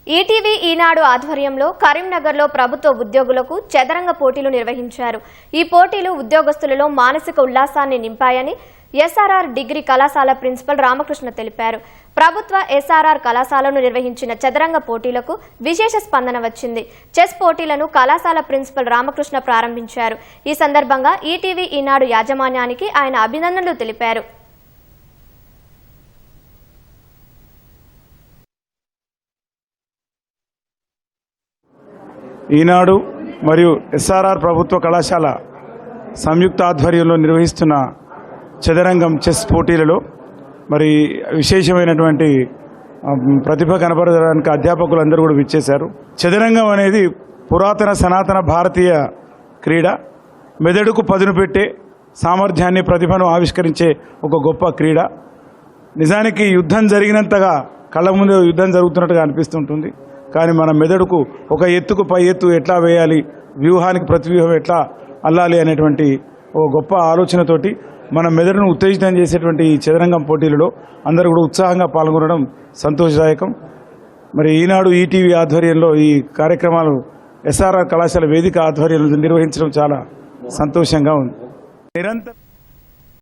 ETV ఈనాడు ఆధ్వర్యంలో కరీంనగర్లో ప్రభుత్వ ఉద్యోగులకు చదరంగ పోటీలు నిర్వహించారు. ఈ పోటీలు ఉద్యోగస్తులలో మానసిక ఉల్లాసాన్ని నింపాయని ఎస్ఆర్ఆర్ డిగ్రీ కళాశాల ప్రిన్సిపల్ రామకృష్ణ తెలిపారు. ప్రభుత్వ ఎస్ఆర్ఆర్ కళాశాలను నిర్వహించిన చదరంగ పోటీలకు విశేష స్పందన వచ్చింది. చెస్ పోటీలను కళాశాల ప్రిన్సిపల్ రామకృష్ణ ప్రారంభించారు. ఈ సందర్భంగా ఈటీవీ ఈనాడు యాజమాన్యానికి ఆయన అభినందనలు తెలిపారు. ఈనాడు మరియు ఎస్ఆర్ఆర్ ప్రభుత్వ కళాశాల సంయుక్త ఆధ్వర్యంలో నిర్వహిస్తున్న చదరంగం చెస్ పోటీలలో మరి విశేషమైనటువంటి ప్రతిభ కనబరచడానికి అధ్యాపకులందరూ కూడా విచ్చేశారు. చదరంగం అనేది పురాతన సనాతన భారతీయ క్రీడ. మెదడుకు పదును పెట్టే సామర్థ్యాన్ని ప్రతిభను ఆవిష్కరించే ఒక గొప్ప క్రీడ. నిజానికి యుద్ధం జరిగినంతగా కళ్ళ ముందు యుద్ధం జరుగుతున్నట్టుగా అనిపిస్తుంటుంది. కానీ మన మెదడుకు ఒక ఎత్తుకు పై ఎత్తు ఎట్లా వేయాలి, వ్యూహానికి ప్రతివ్యూహం ఎట్లా అల్లాలి అనేటువంటి ఒక గొప్ప ఆలోచనతోటి మన మెదడును ఉత్తేజితం చేసేటువంటి ఈ చదరంగం పోటీలలో అందరూ కూడా ఉత్సాహంగా పాల్గొనడం సంతోషదాయకం. మరి ఈనాడు ఈటీవీ ఆధ్వర్యంలో ఈ కార్యక్రమాలు ఎస్ఆర్ఆర్ కళాశాల వేదిక ఆధ్వర్యంలో నిర్వహించడం చాలా సంతోషంగా ఉంది. నిరంతరం